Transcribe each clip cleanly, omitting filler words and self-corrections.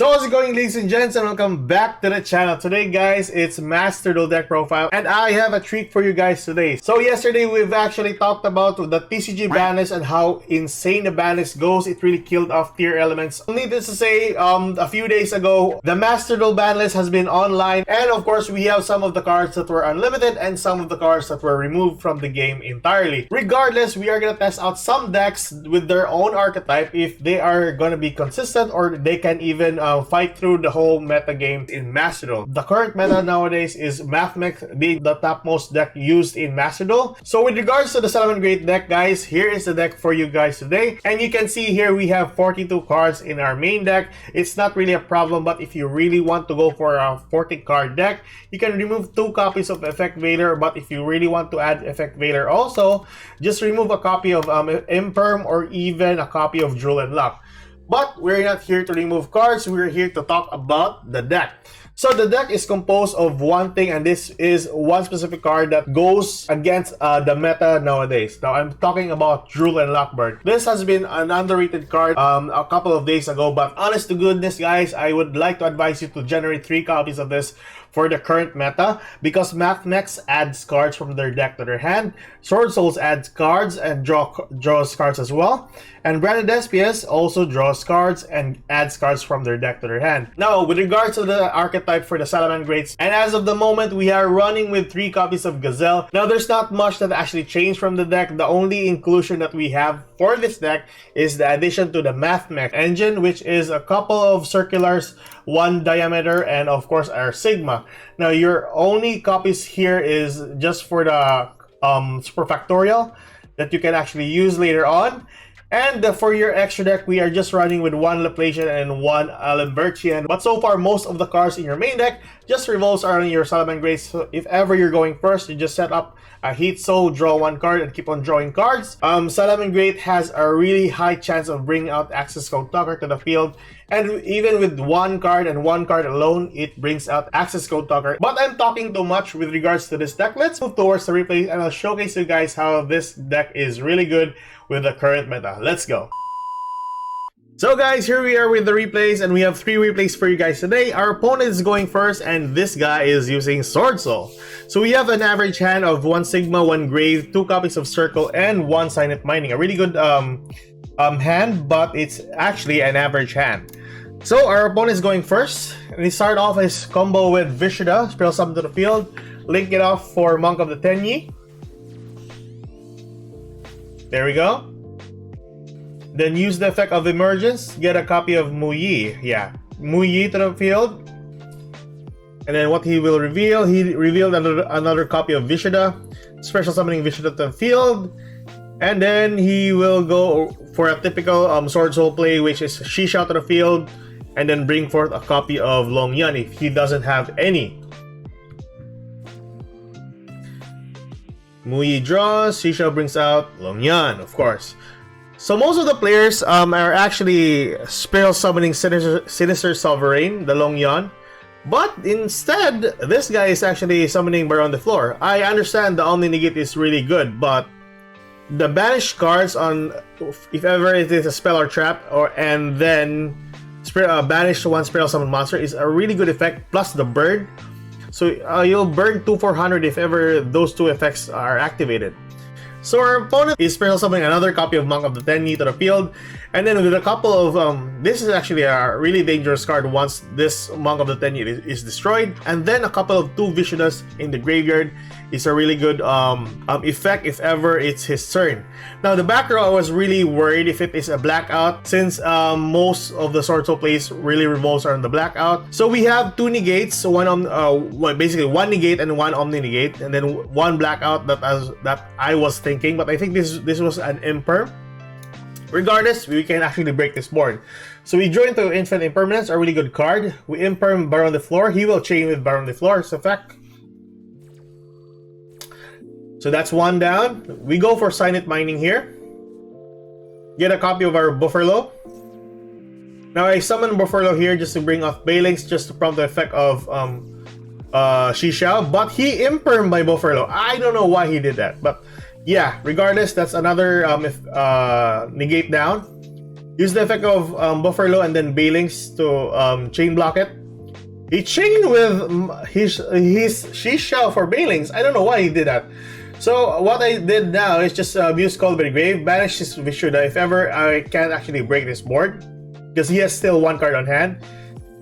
So how's it going, ladies and gents, and welcome back to the channel. Today guys, it's Master Duel deck profile, and I have a treat for you guys today. So yesterday we've actually talked about the TCG Banlist and how insane the Banlist goes. It really killed off tier elements. Needless to say, a few days ago, the Master Duel Banlist has been online, and of course we have some of the cards that were unlimited and some of the cards that were removed from the game entirely. Regardless, we are gonna test out some decks with their own archetype if they are gonna be consistent or they can even fight through the whole meta game in Master Duel. The current meta nowadays is Mathmech being the topmost deck used in Master Duel. So with regards to the Salamangreat deck, guys, here is the deck for you guys today. And you can see here we have 42 cards in our main deck. It's not really a problem, but if you really want to go for a 40 card deck, you can remove 2 copies of Effect Veiler. But if you really want to add Effect Veiler also, just remove a copy of Imperm or even a copy of Jewel and Luck. But we're not here to remove cards, we're here to talk about the deck. So the deck is composed of one thing, and this is one specific card that goes against the meta nowadays. Now I'm talking about Jewel and Lockbird. This has been an underrated card a couple of days ago, but honest to goodness guys, I would like to advise you to generate 3 copies of this for the current meta, because Mathmech adds cards from their deck to their hand, Sword Souls adds cards and draws cards as well, and Branded SPS also draws cards and adds cards from their deck to their hand. Now with regards to the archetype for the Salamangreats, and as of the moment we are running with 3 copies of Gazelle. Now there's not much that actually changed from the deck. The only inclusion that we have for this deck is the addition to the Mathmech engine, which is a couple of circulars, 1 diameter, and of course our Sigma. Now your only copies here is just for the Super Factorial that you can actually use later on. And for your extra deck, we are just running with 1 Laplacian and 1 Alimbertian. But so far, most of the cards in your main deck just revolves around your Salamangreat. So if ever you're going first, you just set up a Heat Soul, draw 1 card, and keep on drawing cards. Salamangreat has a really high chance of bringing out Access Code Talker to the field. And even with 1 card and 1 card alone, it brings out Access Code Talker. But I'm talking too much with regards to this deck. Let's move towards the replay, and I'll showcase you guys how this deck is really good with the current meta. Let's go. So guys, here we are with the replays, and we have 3 replays for you guys today. Our opponent is going first, and this guy is using Sword Soul. So we have an average hand of 1 Sigma, 1 Grave, 2 copies of Circle, and 1 Signet Mining. A really good hand, but it's actually an average hand. So our opponent is going first, and he started off his combo with Vishida, Spell Summon to the field, link it off for Monk of the Tenyi. There we go. Then use the effect of Emergence, get a copy of Muyi. Yeah, Muyi to the field. And then what he will reveal, he revealed another copy of Vishida, special summoning Vishida to the field. And then he will go for a typical Sword Soul play, which is Shisha to the field, and then bring forth a copy of Longyan if he doesn't have any. Muyi draws, Shisha brings out Longyan, of course. So most of the players are actually spell summoning Sinister Sovereign, the Longyan. But instead, this guy is actually summoning Baron the Floor. I understand the Omni Negate is really good, but the banished cards on, if ever it is a spell or trap, and then banish 1 spell summon monster is a really good effect, plus the burn. So you'll burn 2 400 if ever those 2 effects are activated. So our opponent is special summoning another copy of Monk of the Tenyi to the field, and then with a couple of this is actually a really dangerous card once this Monk of the Tenyi is destroyed, and then a couple of 2 Vishidas in the graveyard is a really good effect if ever it's his turn. Now the back row, I was really worried if it is a blackout, since most of the Sword Soul plays really revolves around the blackout. So we have 2 negates, so basically 1 negate and 1 Omni Negate, and then 1 blackout that I was thinking, but I think this was an Imperm. Regardless, we can actually break this board. So we draw into Infinite Impermanence, a really good card. We Imperm Baron the Floor. He will chain with Baron the Floor's effect. So that's 1 down. We go for Signet Mining here. Get a copy of our Bufferlo. Now I summon Bufferlo here just to bring off Balinks, just to prompt the effect of Shisha. But he Imperm by Bufferlo. I don't know why he did that, but yeah, regardless, that's another negate down. Use the effect of Buffalo and then Banlist to chain block it. He chained with his shell for Banlist. I don't know why he did that. So what I did now is just use Call by the Grave, banish his Vishuddha if ever I can't actually break this board, because he has still one card on hand,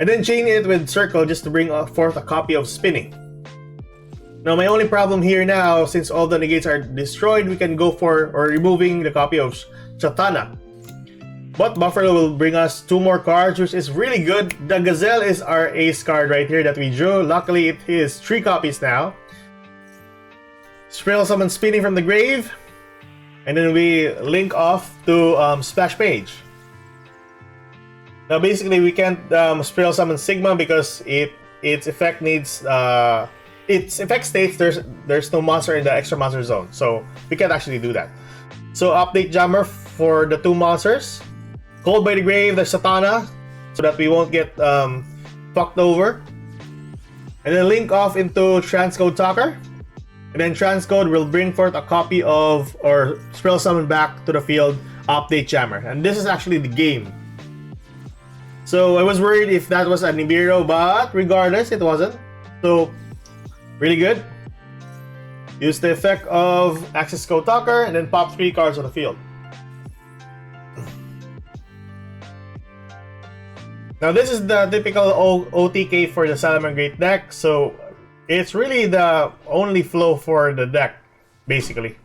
and then chain it with Circle just to bring forth a copy of Spinning. Now my only problem here now, since all the negates are destroyed, we can go for removing the copy of Chatana. But Buffalo will bring us 2 more cards, which is really good. The Gazelle is our ace card right here that we drew. Luckily, it is 3 copies now. Spell Summon Spinning from the grave. And then we link off to Splash Page. Now basically, we can't Spell Summon Sigma because its effect needs... its effect states there's no monster in the extra monster zone. So we can't actually do that. So update Jammer for the 2 monsters. Called by the Grave, the Satana, so that we won't get fucked over. And then link off into Transcode Talker. And then Transcode will bring forth a copy of, or spell summon back to the field, Update Jammer. And this is actually the game. So I was worried if that was a Nibiru, but regardless, it wasn't. So, really good. Use the effect of Access Code Talker, and then pop 3 cards on the field. Now this is the typical OTK for the Salamangreat deck, so it's really the only flow for the deck, basically.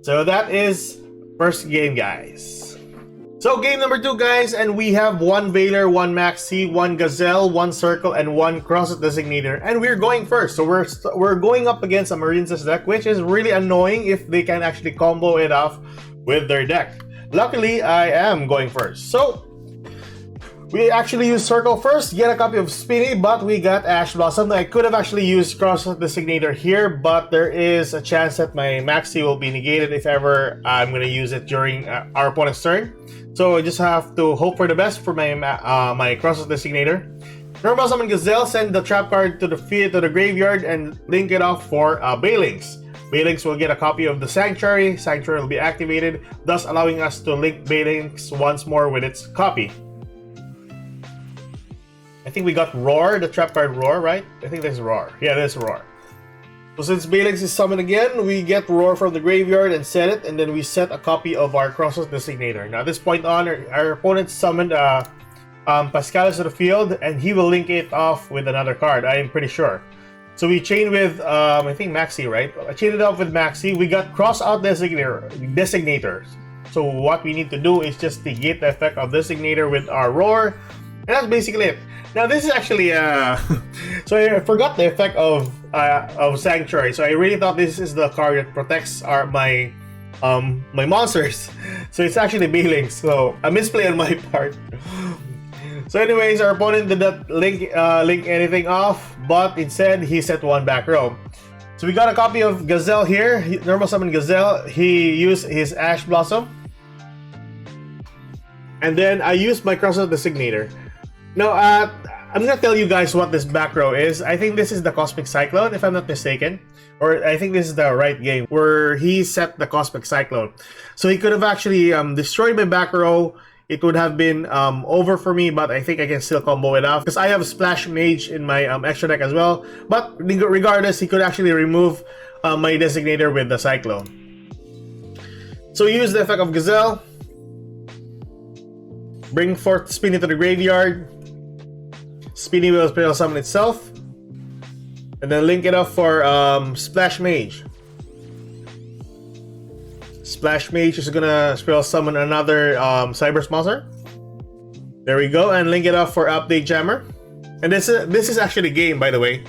So that is first game, guys. So game number 2, guys, and we have 1 Veiler, 1 Maxi, 1 Gazelle, 1 Circle, and 1 Crosset Designator, and we're going first. So we're going up against a Marine's deck, which is really annoying if they can actually combo it off with their deck. Luckily, I am going first. So, we actually used Circle first, get a copy of Spinny, but we got Ash Blossom. I could have actually used Cross Designator here, but there is a chance that my Maxi will be negated if ever I'm going to use it during our opponent's turn. So, I just have to hope for the best for my my Cross Designator. Normal Summon Gazelle, send the trap card to the graveyard and link it off for Banlist. Banlist will get a copy of the Sanctuary. Sanctuary will be activated, thus allowing us to link Banlist once more with its copy. I think we got Roar, the trap card Roar, right? I think there's Roar. Yeah, there's Roar. So since Banlist is summoned again, we get Roar from the graveyard and set it, and then we set a copy of our Crosses Designator. Now at this point on, our opponent summoned Pascalis to the field, and he will link it off with another card, I am pretty sure. So we chain with, I think Maxi, right? I chained it up with Maxi. We got Cross Out Designator. So what we need to do is just negate the effect of Designator with our Roar. And that's basically it. Now this is actually, so I forgot the effect of Sanctuary. So I really thought this is the card that protects my monsters. So it's actually Banlist. So a misplay on my part. So anyways, our opponent did not link anything off, but instead he set 1 back row. So we got a copy of Gazelle here, normal summon Gazelle. He used his Ash Blossom. And then I used my Crossout Designator. Now, I'm gonna tell you guys what this back row is. I think this is the Cosmic Cyclone, if I'm not mistaken. Or I think this is the right game, where he set the Cosmic Cyclone. So he could have actually destroyed my back row. It would have been over for me, but I think I can still combo it off because I have a Splash Mage in my extra deck as well. But regardless, he could actually remove my Designator with the Cyclone. So use the effect of Gazelle. Bring forth Spinny to the graveyard. Spinny will spell summon itself. And then link it up for Splash Mage. Splash Mage is gonna spell summon another Cyber Monster. There we go, and link it up for Update Jammer. And this is actually the game, by the way.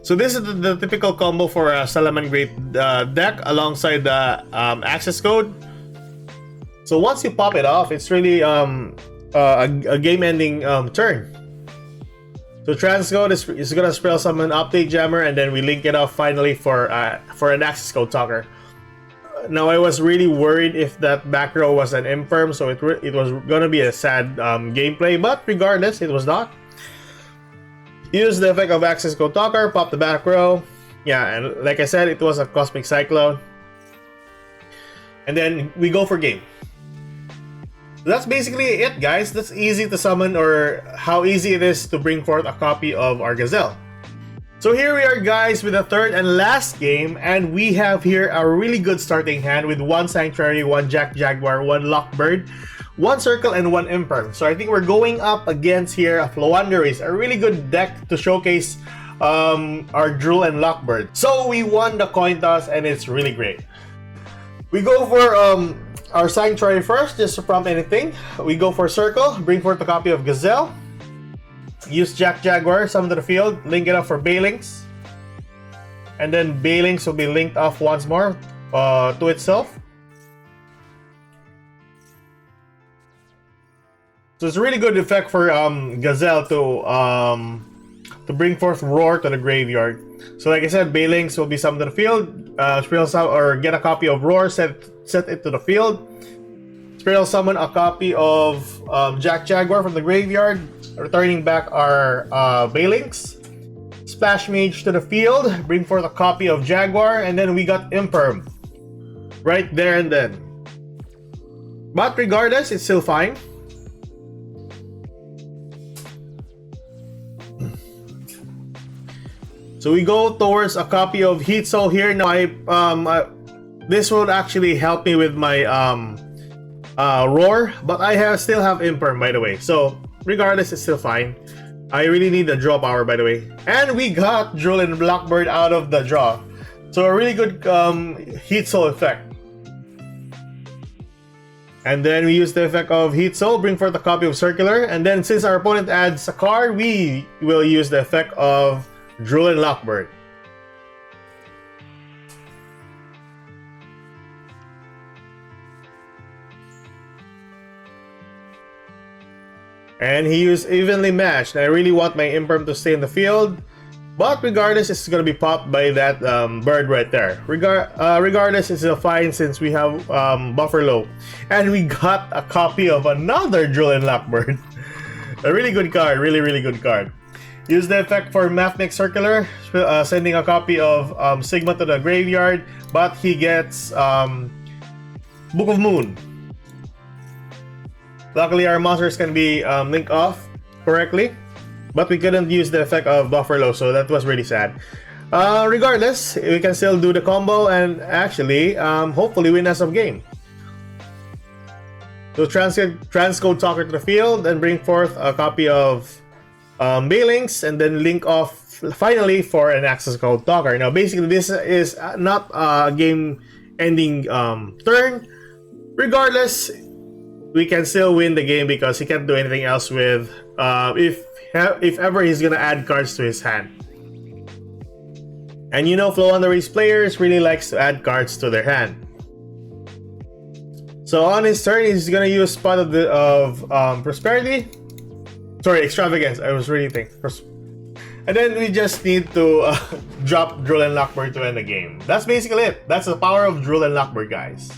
So this is the typical combo for a Salamangreat deck alongside the access code. So once you pop it off, it's really a game-ending turn. So Transcode is gonna spell summon Update Jammer, and then we link it up finally for an access code talker. Now I was really worried if that back row was an imperm, so it was gonna be a sad gameplay, but regardless, it was not. Use the effect of access code talker, pop the back row, Yeah, and like I said, it was a Cosmic Cyclone. And then we go for game. That's basically it, guys. That's easy to summon, or how easy it is to bring forth a copy of our Gazelle. So here we are, guys, with the third and last game, and we have here a really good starting hand with 1 Sanctuary, 1 Jack Jaguar, 1 Lockbird, 1 Circle, and 1 Imperm. So I think we're going up against here a Floowandereeze, a really good deck to showcase our Drool and Lockbird. So we won the coin toss, and it's really great. We go for our Sanctuary first, just to prompt anything. We go for Circle, bring forth a copy of Gazelle. Use Jack Jaguar, summon to the field, link it up for Banlist. And then Banlist will be linked off once more to itself. So it's a really good effect for Gazelle to bring forth Roar to the graveyard. So like I said, Banlist will be summoned to the field, or get a copy of Roar, set it to the field. Spiral summon a copy of Jack Jaguar from the graveyard, returning back our Banlist. Splash Mage to the field, bring forth a copy of Jaguar, and then we got Imperm. Right there and then. But regardless, it's still fine. So we go towards a copy of Heat Soul here. Now, this would actually help me with my Roar, but I still have Imperm, by the way. So regardless, it's still fine. I really need the draw power, by the way. And we got Drool and Blackbird out of the draw. So a really good Heat Soul effect. And then we use the effect of Heat Soul, bring forth a copy of Circular. And then since our opponent adds a card, we will use the effect of Drool and Lockbird. And he used Evenly Matched. I really want my Imperm to stay in the field, but regardless, it's going to be popped by that bird right there. Regardless, it's still fine since we have Buffer Low. And we got a copy of another Drool and Lockbird. A really good card, really good card. Use the effect for Mathmech Circular, sending a copy of Sigma to the graveyard, but he gets Book of Moon. Luckily, our monsters can be linked off correctly, but we couldn't use the effect of Buffalo, so that was really sad. Regardless, we can still do the combo and actually, hopefully win us some game. So transcode Talker to the field and bring forth a copy of Banlist, and then link off finally for an access code Talker. Now, basically, this is not a game-ending turn. Regardless, we can still win the game because he can't do anything else with if ever he's gonna add cards to his hand. And you know, Floowandereeze players really likes to add cards to their hand. So on his turn, he's gonna use Spot of Prosperity. Sorry, Extravagance. I was really thinking. And then we just need to drop Drool and Lockbird to end the game. That's basically it. That's the power of Drool and Lockbird, guys.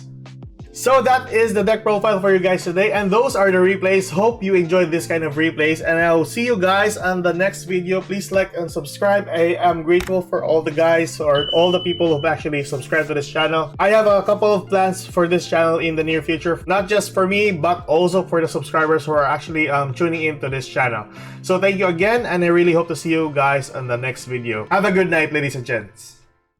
So that is the deck profile for you guys today, and those are the replays. Hope you enjoyed this kind of replays, and I'll see you guys on the next video. Please like and subscribe. I am grateful for all the guys or all the people who've actually subscribed to this channel. I have a couple of plans for this channel in the near future, not just for me, but also for the subscribers who are actually tuning into this channel. So thank you again, and I really hope to see you guys on the next video. Have a good night, ladies and gents.